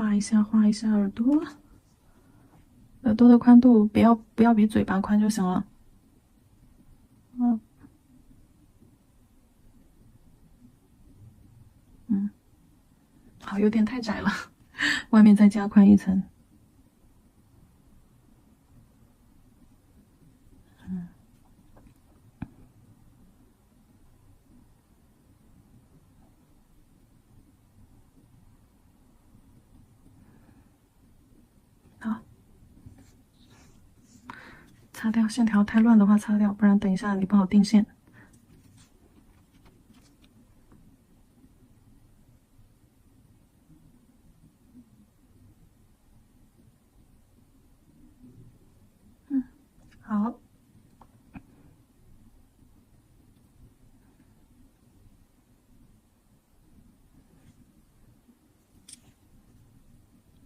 画一下耳朵，耳朵的宽度不要比嘴巴宽就行了。好，有点太窄了，外面再加宽一层。好，擦掉线条太乱的话擦掉，不然等一下你不好定线。好。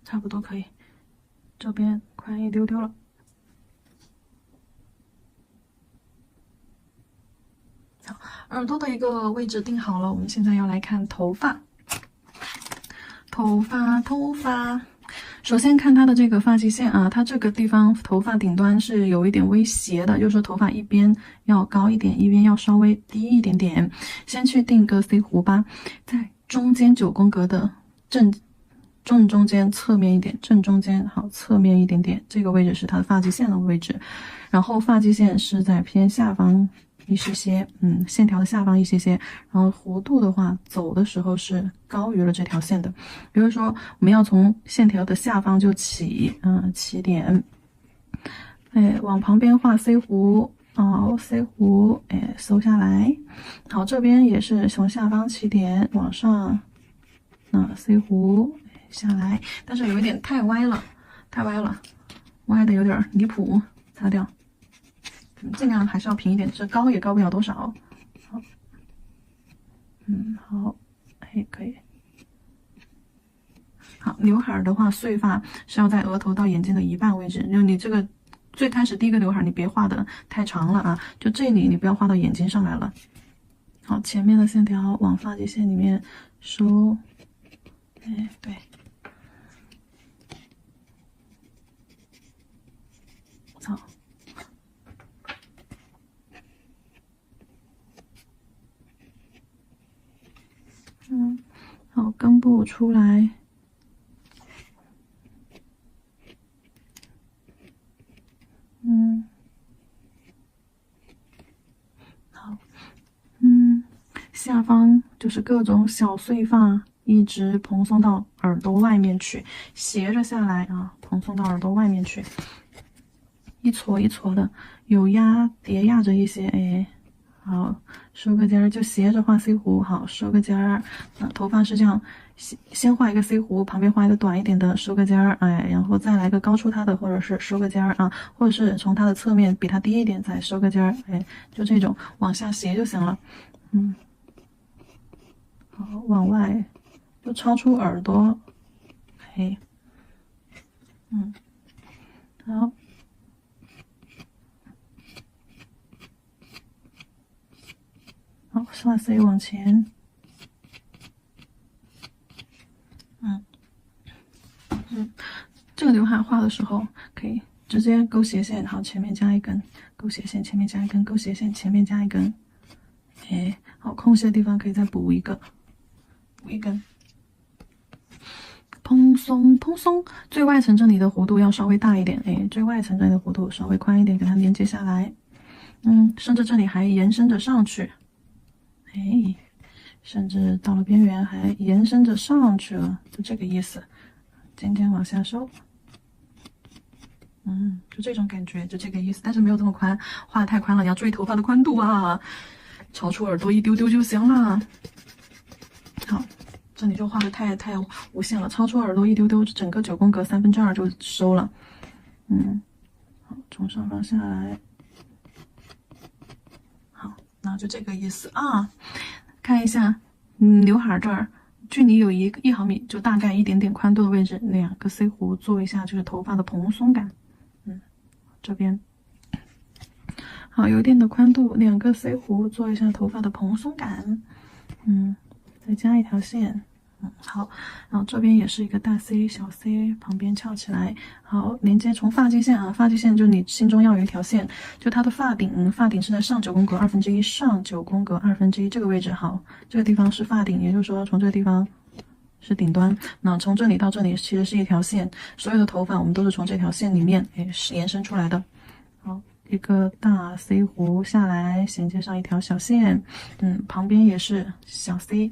差不多可以，这边宽一丢丢了。好，耳朵的一个位置定好了，我们现在要来看头发。头发，首先看它的这个发际线啊，它这个地方头发顶端是有一点微斜的，就是说头发一边要高一点，一边要稍微低一点点。先去定个 C 弧吧，在中间9宫格的正中间侧面一点，正中间好，侧面一点点，这个位置是它的发际线的位置。然后发际线是在偏下方一些些，线条的下方一些些。然后弧度的话，走的时候是高于了这条线的。比如说，我们要从线条的下方就起，起点，往旁边画 C 弧。C 弧，收下来。好，这边也是从下方起点往上，C 弧下来，但是有一点太歪了，歪的有点离谱，擦掉。尽量还是要平一点，这高也高不了多少。好，好，可以。好，刘海的话，碎发是要在额头到眼睛的一半位置，就你这个最开始第一个刘海，你别画的太长了啊，就这里你不要画到眼睛上来了。好，前面的线条往发际线里面收，对。好。好，根部出来。好，下方就是各种小碎发，一直蓬松到耳朵外面去，斜着下来啊，蓬松到耳朵外面去，一撮一撮的，有叠压着一些，好，收个尖儿，就斜着画 C 弧，好，收个尖儿。头发是这样，先画一个 C 弧，旁边画一个短一点的，收个尖儿，然后再来个高出它的，或者是收个尖儿啊，或者是从它的侧面比它低一点再收个尖儿，就这种往下斜就行了。好，往外就超出耳朵，好。好，画 C 往前，这个刘海画的时候可以直接勾斜线，好，前面加一根，勾斜线，前面加一根，勾斜线，前面加一根，好，空隙的地方可以再补一根，蓬松，最外层这里的弧度要稍微大一点，最外层这里的弧度稍微宽一点，给它连接下来，甚至这里还延伸着上去，甚至到了边缘还延伸着上去了，就这个意思。渐渐往下收，就这种感觉，就这个意思。但是没有这么宽，画的太宽了，你要注意头发的宽度啊，超出耳朵一丢丢就行了。好，这里就画的太无限了，超出耳朵一丢丢，整个9宫格2/3就收了。好，从上方下来，好，那就这个意思啊。看一下，刘海这儿。距离有1毫米，就大概一点点宽度的位置，2个 C 弧做一下这个头发的蓬松感。这边好，有一点的宽度，2个 C 弧做一下头发的蓬松感。再加一条线，好，然后这边也是一个大 C 小 C， 旁边翘起来，好，连接从发际线啊，发际线就你心中要有一条线，就它的发顶，发顶是在上9宫格1/2，上9宫格1/2这个位置，好，这个地方是发顶，也就是说从这个地方是顶端，那从这里到这里其实是一条线，所有的头发我们都是从这条线里面是延伸出来的，好。一个大 C 弧下来，衔接上一条小线，旁边也是小 C，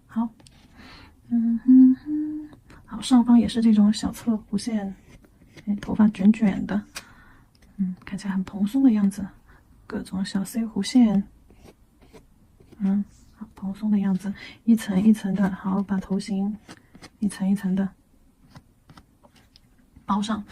好，好，上方也是这种小侧弧线，头发卷卷的，看起来很蓬松的样子，各种小 C 弧线，好蓬松的样子，一层一层的，好，把头型一层一层的包上，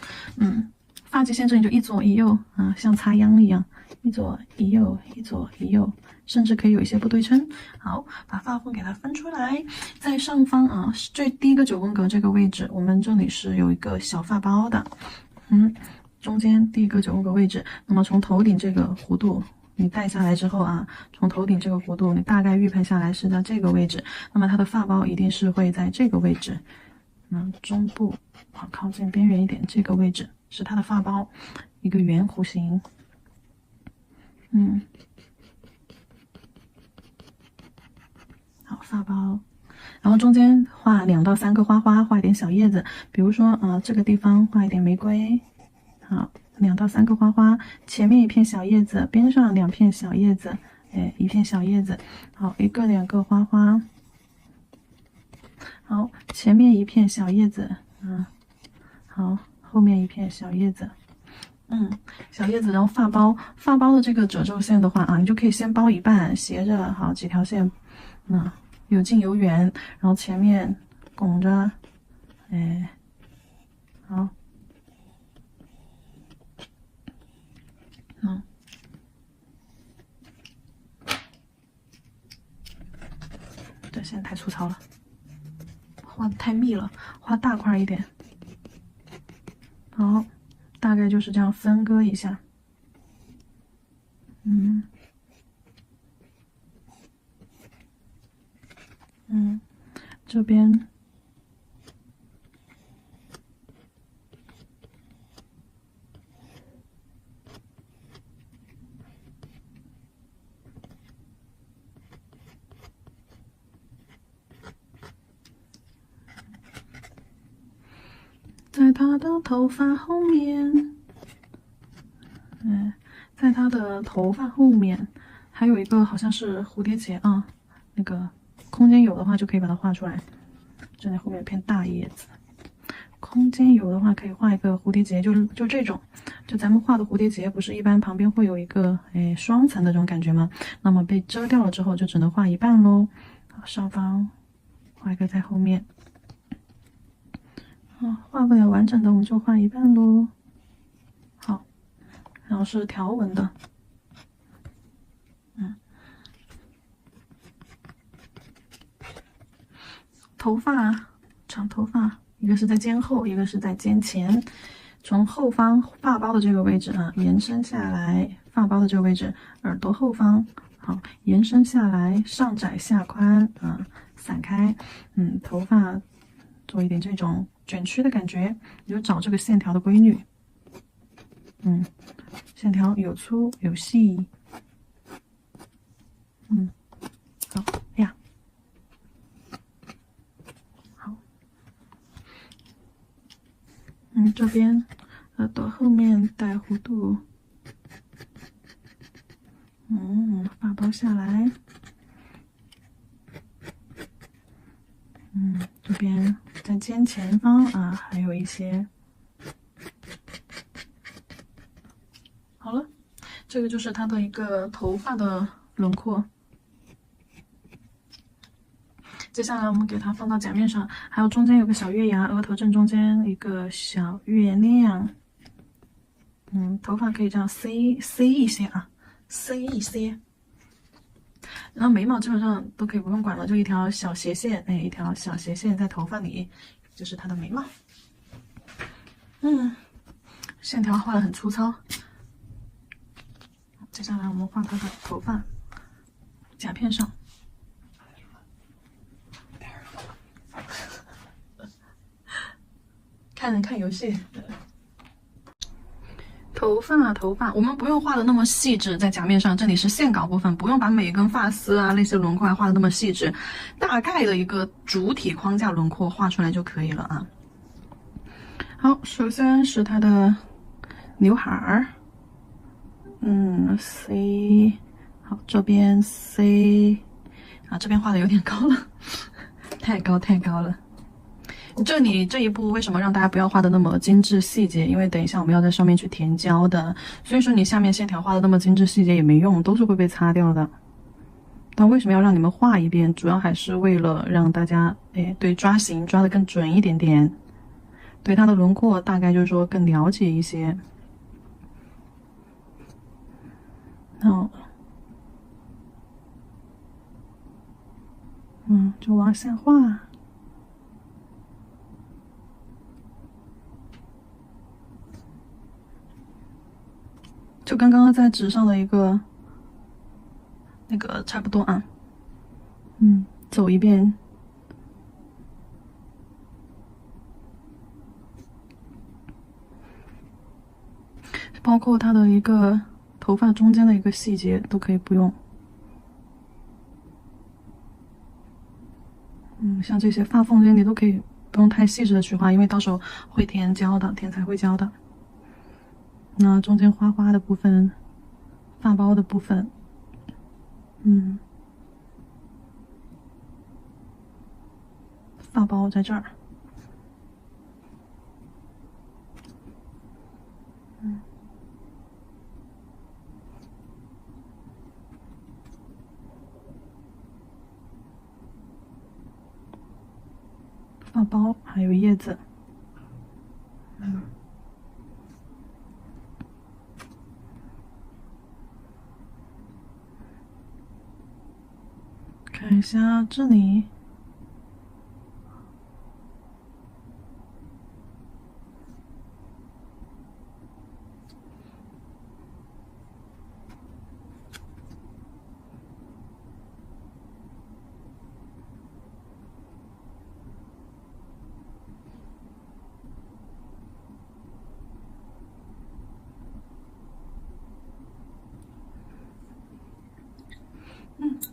发际线这里就一左一右啊，像插秧一样，一左一右，一左一右，甚至可以有一些不对称。好，把发缝给它分出来，在上方啊，第一个9宫格这个位置，我们这里是有一个小发包的，中间第一个9宫格位置，那么从头顶这个弧度。你戴下来之后啊，从头顶这个弧度，你大概预判下来是在这个位置，那么它的发包一定是会在这个位置，中部靠近边缘一点，这个位置是它的发包，一个圆弧形，好，发包，然后中间画2到3个花花，画一点小叶子，比如说这个地方画一点玫瑰，好，2到3个花花，前面一片小叶子，边上2片小叶子，一片小叶子，好，1个2个花花，好，前面一片小叶子，好，后面一片小叶子，小叶子，然后发包的这个褶皱线的话啊，你就可以先包一半，斜着好几条线，有近有远，然后前面拱着，好，这线太粗糙了，画的太密了，画大块一点，好，大概就是这样分割一下，这边在他的头发后面，在他的头发后面还有一个好像是蝴蝶结啊，那个空间有的话就可以把它画出来。这里后面有片大叶子，空间有的话可以画一个蝴蝶结，就这种，就咱们画的蝴蝶结不是一般旁边会有一个双层的这种感觉吗？那么被遮掉了之后就只能画一半喽。好，上方画一个在后面。画不了完整的，我们就画一半喽。好，然后是条纹的，头发，长头发，一个是在肩后，一个是在肩前，从后方发包的这个位置啊，延伸下来，发包的这个位置，耳朵后方，好，延伸下来，上窄下宽啊，散开，头发做一点这种卷曲的感觉，你就找这个线条的规律，线条有粗有细，好呀，好，这边耳朵后面带弧度，发包下来，这边在肩前方啊，还有一些。好了，这个就是它的一个头发的轮廓。接下来我们给它放到甲面上，还有中间有个小月牙，额头正中间一个小月亮。头发可以这样塞一些啊，塞一些。然后眉毛基本上都可以不用管了，就一条小斜线，一条小斜线在头发里，就是它的眉毛。线条画的很粗糙。接下来我们画它的头发，甲片上。看游戏。头发，我们不用画的那么细致，在甲面上，这里是线稿部分，不用把每根发丝啊那些轮廓画的那么细致，大概的一个主体框架轮廓画出来就可以了啊。好，首先是它的刘海儿，C， 好，这边 C， 啊，这边画的有点高了，太高了。这里这一步为什么让大家不要画的那么精致细节？因为等一下我们要在上面去填胶的，所以说你下面线条画的那么精致细节也没用，都是会被擦掉的。但为什么要让你们画一遍？主要还是为了让大家对抓形抓的更准一点点，对它的轮廓大概就是说更了解一些。好，就往下画。就跟刚刚在纸上的一个那个差不多啊，走一遍，包括它的一个头发中间的一个细节都可以不用，像这些发缝间你都可以不用太细致的去画，因为到时候会填胶的，填彩绘胶的。那中间花花的部分，发包的部分，发包在这儿，发包还有叶子，看一下这里。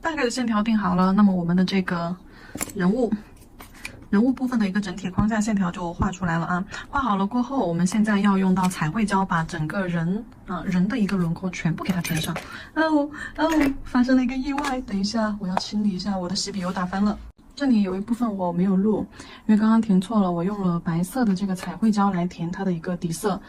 大概的线条定好了，那么我们的这个人物部分的一个整体框架线条就画出来了啊。画好了过后，我们现在要用到彩绘胶把整个人的一个轮廓全部给它填上。发生了一个意外，等一下我要清理一下，我的洗笔油打翻了。这里有一部分我没有录，因为刚刚填错了，我用了白色的这个彩绘胶来填它的一个底色。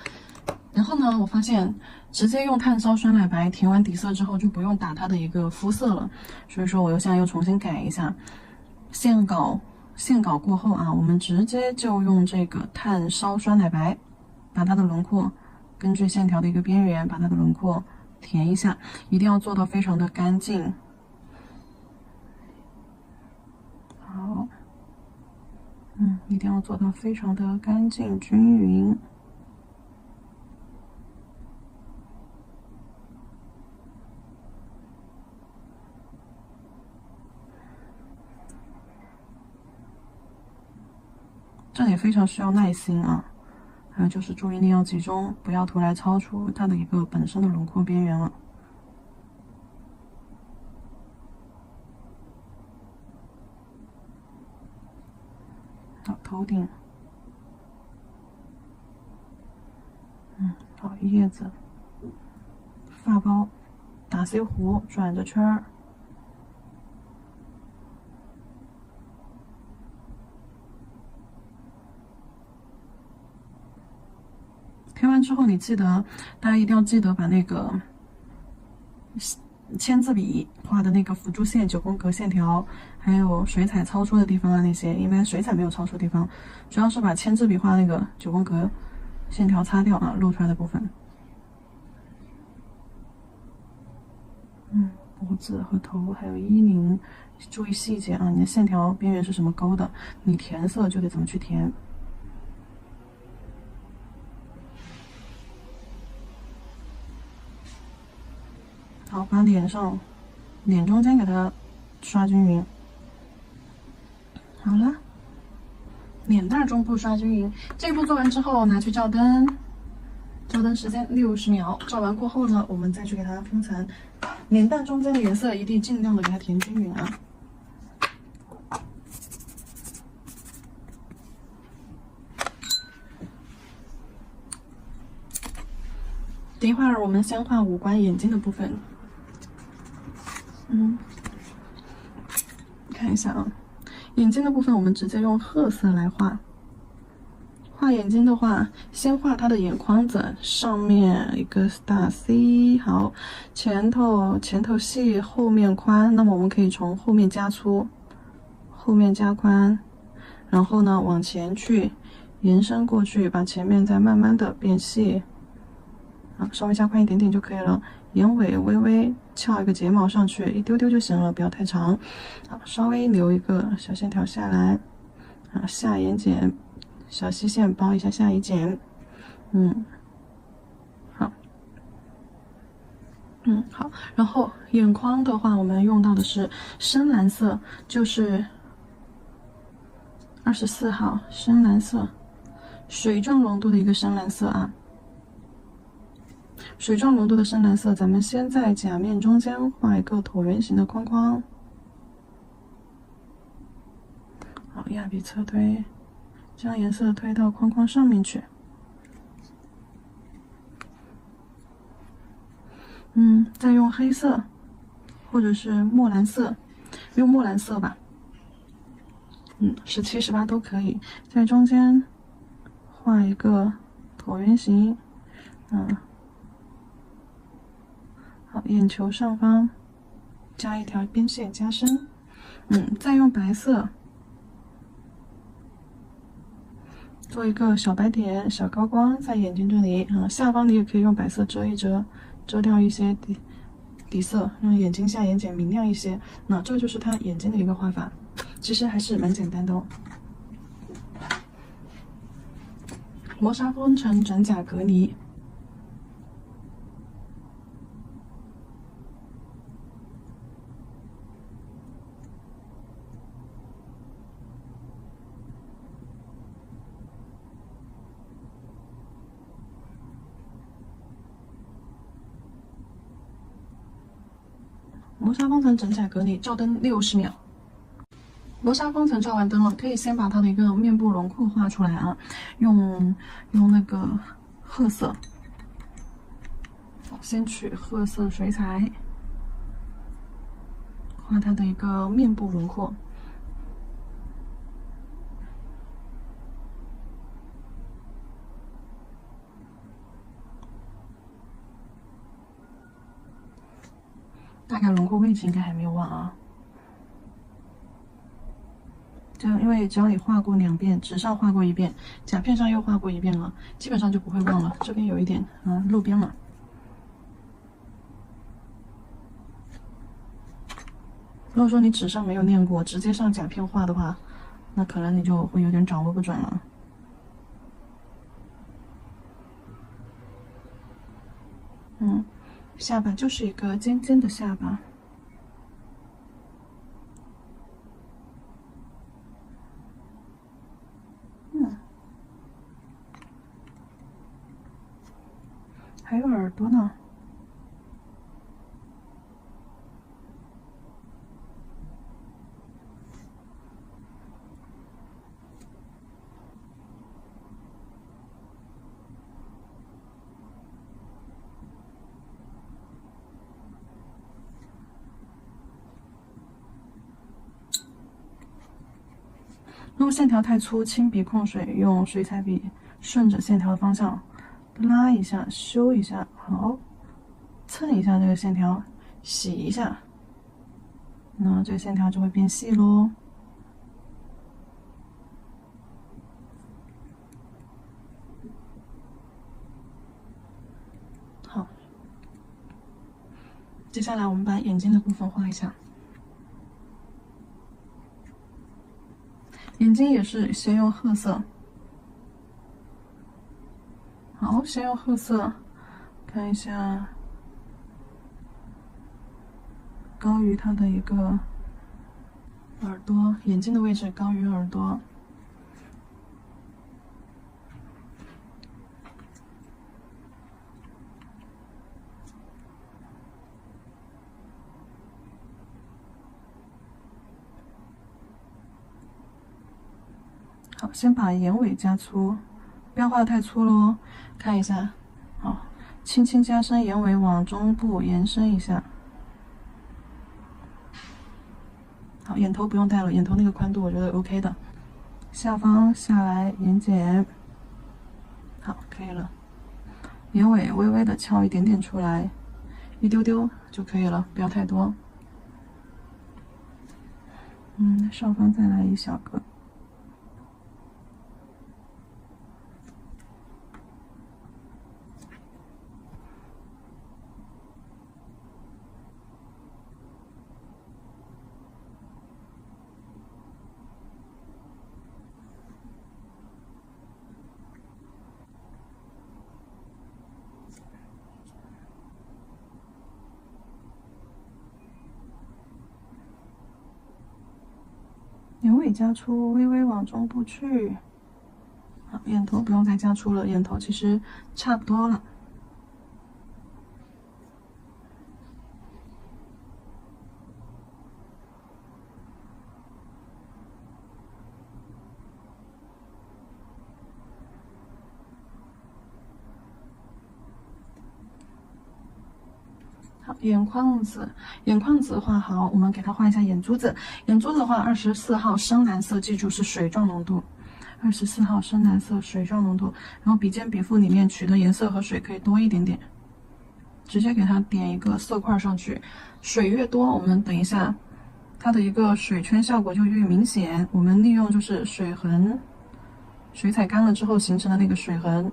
然后呢，我发现直接用炭烧酸奶白填完底色之后，就不用打它的一个肤色了，所以说我现在又重新改一下。线稿过后啊，我们直接就用这个炭烧酸奶白，把它的轮廓根据线条的一个边缘，把它的轮廓填一下，一定要做到非常的干净。好，一定要做到非常的干净均匀。这里非常需要耐心啊，还有就是注意力要集中，不要涂来超出它的一个本身的轮廓边缘了。好，头顶，好，叶子，发包，打 C 弧，转着圈儿。填完之后，你记得，大家一定要记得把那个签字笔画的那个辅助线9宫格线条，还有水彩超出的地方啊，那些因为水彩没有超出的地方，主要是把签字笔画那个9宫格线条擦掉啊，露出来的部分。脖子和头还有衣领，注意细节啊！你的线条边缘是什么勾的，你填色就得怎么去填。好，把脸中间给它刷均匀。好了，脸蛋中部刷均匀。这一步做完之后，拿去照灯，照灯时间60秒。照完过后呢，我们再去给它铺层。脸蛋中间的颜色一定尽量的给它填均匀啊。等一会儿我们先画五官眼睛的部分。看一下啊，眼睛的部分我们直接用褐色来画。画眼睛的话，先画它的眼眶子，上面一个大 C， 好，前头细，后面宽，那么我们可以从后面加粗，后面加宽，然后呢往前去延伸过去，把前面再慢慢的变细。啊，稍微加宽一点点就可以了。眼尾微微翘一个睫毛上去，一丢丢就行了，不要太长。好，稍微留一个小线条下来。啊，下眼睑，小细线包一下下眼睑。好。好。然后眼眶的话，我们用到的是深蓝色，就是24号深蓝色，水状浓度的一个深蓝色啊。水状浓度的深蓝色，咱们先在甲面中间画一个椭圆形的框框。好，压笔侧推，将颜色推到框框上面去。再用黑色或者是墨蓝色，用墨蓝色吧。17、18都可以，在中间画一个椭圆形。好，眼球上方加一条边线加深。再用白色做一个小白点、小高光在眼睛这里。下方你也可以用白色遮一遮，遮掉一些底色，让眼睛下眼睑明亮一些。那这就是它眼睛的一个画法，其实还是蛮简单的哦。磨砂工程整甲隔离。磨砂方层整甲隔离，照灯60秒。磨砂方层照完灯了，可以先把它的一个面部轮廓画出来啊，用那个褐色，先取褐色水彩，画它的一个面部轮廓。大概轮廓位置应该还没有忘啊。这样，因为只要你画过2遍，纸上画过1遍，甲片上又画过1遍了，基本上就不会忘了。这边有一点漏边了。如果说你纸上没有练过，直接上甲片画的话，那可能你就会有点掌握不准了。下巴就是一个尖尖的下巴。还有耳朵呢。如果线条太粗，轻笔控水，用水彩笔顺着线条的方向拉一下，修一下，好，蹭一下这个线条，洗一下，那这个线条就会变细咯。好，接下来我们把眼睛的部分画一下。眼睛也是先用褐色，好，先用褐色，看一下高于它的一个耳朵，眼睛的位置高于耳朵。好，先把眼尾加粗，不要画的太粗喽。看一下，好，轻轻加深眼尾，往中部延伸一下。好，眼头不用带了，眼头那个宽度我觉得 OK 的。下方下来眼睑，好，可以了。眼尾微微的翘一点点出来，一丢丢就可以了，不要太多。上方再来一小个。眼尾加粗，微微往中部去。好，眼头不用再加粗了，眼头其实差不多了。好，眼眶子画好，我们给它画一下眼珠子。眼珠子的话，24号深蓝色，记住是水状浓度。24号深蓝色水状浓度，然后笔尖笔腹里面取的颜色和水可以多一点点，直接给它点一个色块上去。水越多，我们等一下它的一个水圈效果就越明显。我们利用就是水痕，水彩干了之后形成的那个水痕，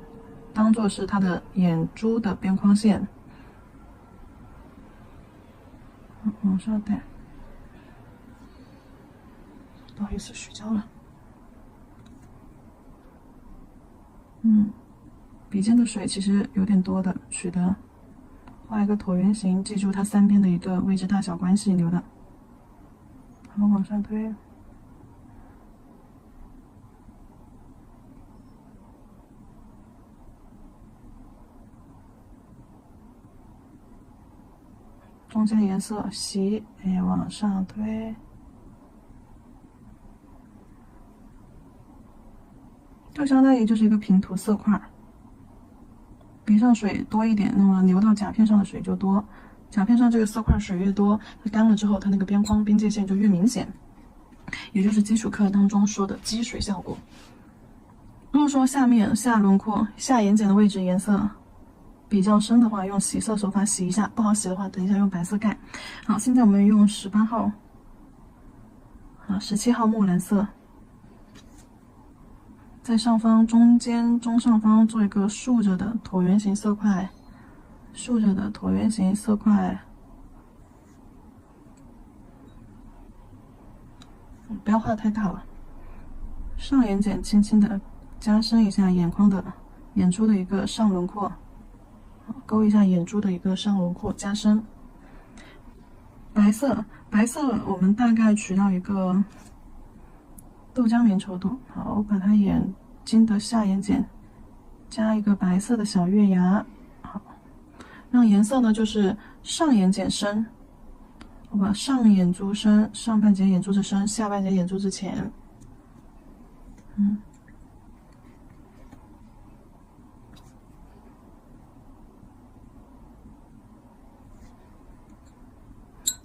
当做是它的眼珠的边框线。往上带，不好意思，虚焦了。笔尖的水其实有点多的，取的画一个椭圆形，记住它三边的一个位置大小关系留的。好，往上推。中间颜色洗，往上推，就相当于就是一个平涂色块。笔上水多一点，那么流到甲片上的水就多。甲片上这个色块水越多，它干了之后，它那个边框边界线就越明显，也就是基础课当中说的积水效果。如果说下轮廓、下眼睑的位置颜色比较深的话，用洗色手法洗一下；不好洗的话，等一下用白色盖。好，现在我们用18号，17号木蓝色，在上方中上方做一个竖着的椭圆形色块，不要画的太大了。上眼睑轻轻的加深一下眼眶的眼珠的一个上轮廓。勾一下眼珠的一个上轮廓，加深。白色我们大概取到一个豆浆棉稠度。好，我把它眼睛的下眼睑加一个白色的小月牙。好，让颜色呢就是上眼睑深，我把上眼珠深，上半截眼珠子深，下半截眼珠子浅。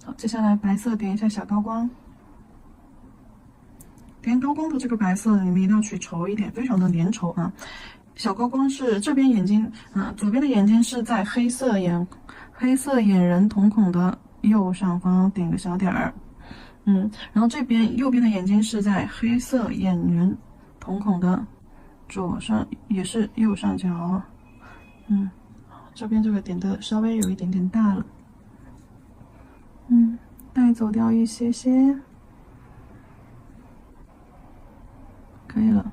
好，接下来白色点一下小高光。点高光的这个白色，你们一定要取稠一点，非常的粘稠啊。小高光是这边眼睛，左边的眼睛是在黑色眼仁瞳孔的右上方点个小点儿，然后这边右边的眼睛是在黑色眼仁瞳孔的左上，也是右上角，这边这个点的稍微有一点点大了，带走掉一些些。可以了，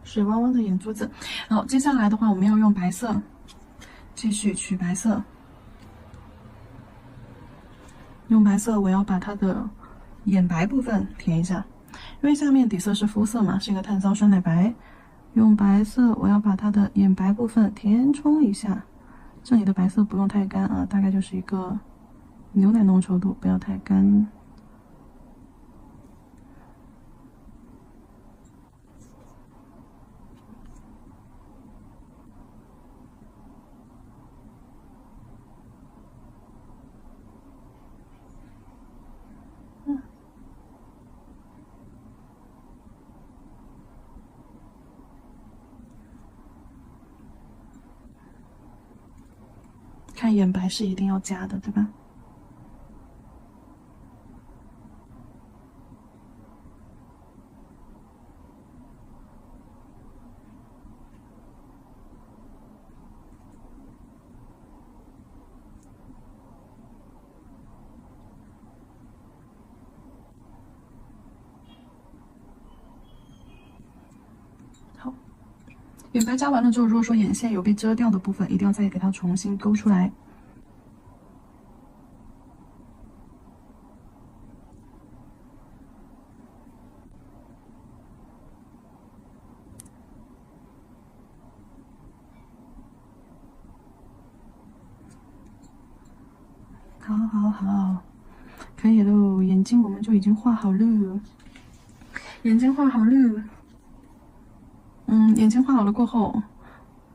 水汪汪的眼珠子。好，接下来的话，我们要用白色，继续取白色。用白色，我要把它的眼白部分填一下，因为下面底色是肤色嘛，是一个碳酸酸奶白。用白色，我要把它的眼白部分填充一下。这里的白色不用太干啊，大概就是一个牛奶浓稠度，不要太干。看眼白是一定要加的，对吧？好，眼白加完了之后，如果说眼线有被遮掉的部分，一定要再给它重新勾出来。好，好，好，可以喽。眼睛我们就已经画好了，眼睛画好了。眼睛画好了过后，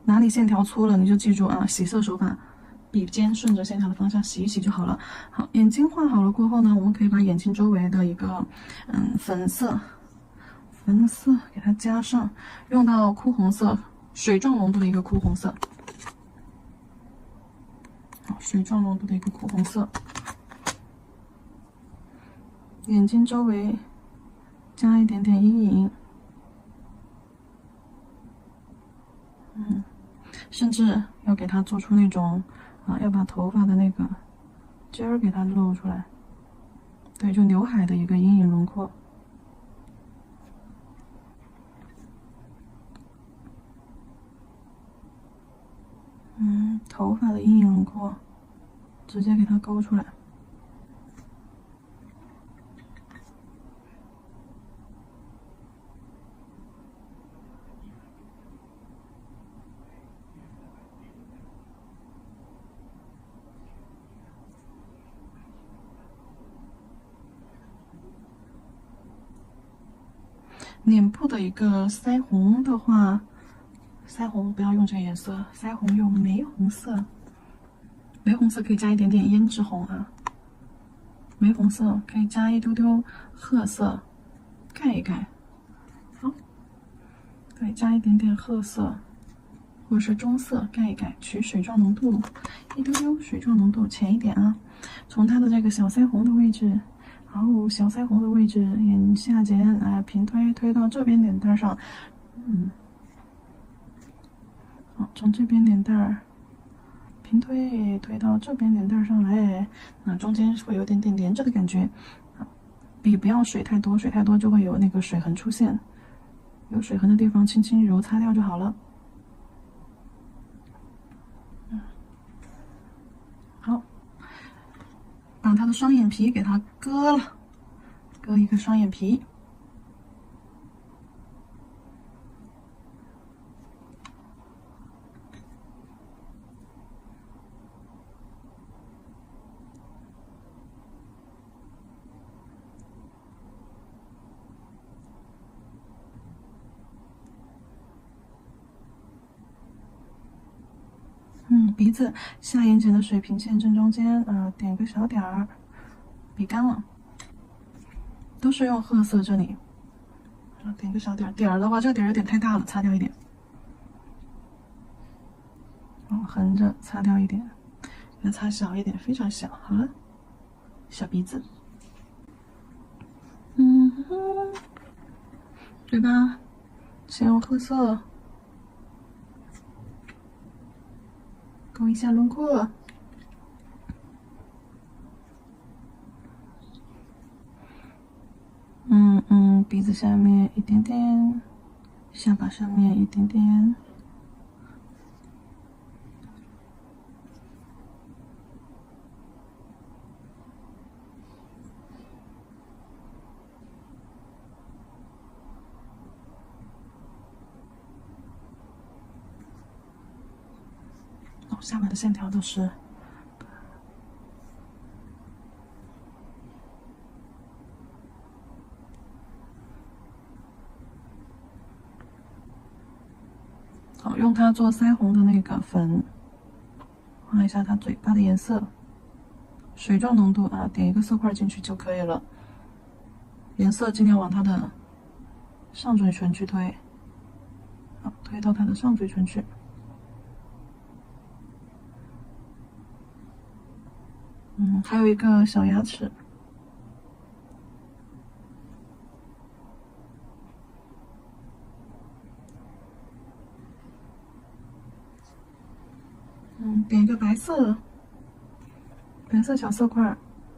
哪里线条粗了，你就记住啊，洗色手法，笔尖顺着线条的方向洗一洗就好了。好，眼睛画好了过后呢，我们可以把眼睛周围的一个粉色给它加上，用到哭红色，水状浓度的一个哭红色。好，水状浓度的一个哭红色，眼睛周围加一点点阴影。甚至要给它做出那种要把头发的那个尖儿给它露出来，对，就刘海的一个阴影轮廓。头发的阴影轮廓，直接给它勾出来。脸部的一个腮红的话，腮红不要用这个颜色，腮红用玫红色。玫红色可以加一点点胭脂红啊，玫红色可以加一丢丢褐色，盖一盖。好，对，加一点点褐色，或者是棕色盖一盖，取水状浓度，一丢丢水状浓度浅一点啊。从它的这个小腮红的位置。然后小腮红的位置，眼下睑平推到这边脸蛋上，好，从这边脸蛋平推到这边脸蛋上来，那中间会有点点连着的感觉，笔不要水太多，水太多就会有那个水痕出现，有水痕的地方轻轻揉擦掉就好了。好。把他的双眼皮给它割了，割一个双眼皮。鼻子下眼睑的水平线正中间，点个小点儿，笔干了，都是用褐色这里，点个小点儿，点儿的话这个点儿有点太大了，擦掉一点，横着擦掉一点，给它擦小一点，非常小，好了，小鼻子，嘴巴先用褐色。勾一下轮廓，鼻子下面一点点，下巴上面一点点，下巴的线条都是做腮红的那个粉，画一下它嘴巴的颜色，水状浓度啊，点一个色块进去就可以了。颜色尽量往它的上嘴唇去推，好，推到它的上嘴唇去。还有一个小牙齿。点一个白色小色块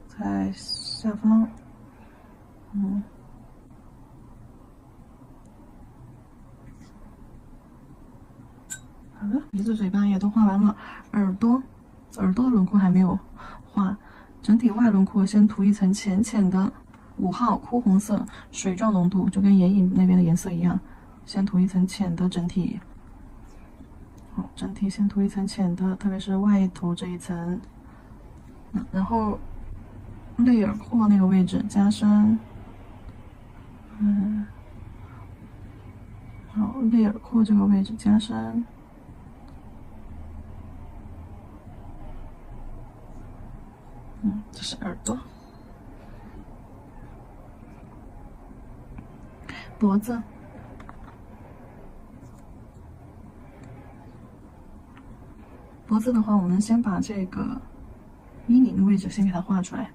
在下方。好了，鼻子、嘴巴也都画完了，耳朵轮廓还没有画，整体外轮廓先涂一层浅浅的5号枯红色，水状浓度，就跟眼影那边的颜色一样，先涂一层浅的整体。好，整体先涂一层浅的，特别是外头这一层，然后泪耳廓那个位置加深，好，泪耳廓这个位置加深，这是耳朵，脖子。脖子的话，我们先把这个阴影的位置先给它画出来。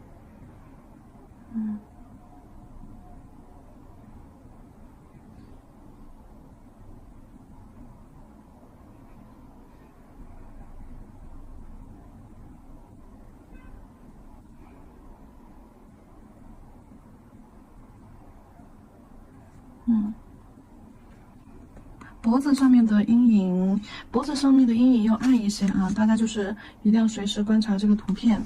脖子上面的阴影，要暗一些啊，大家就是一定要随时观察这个图片。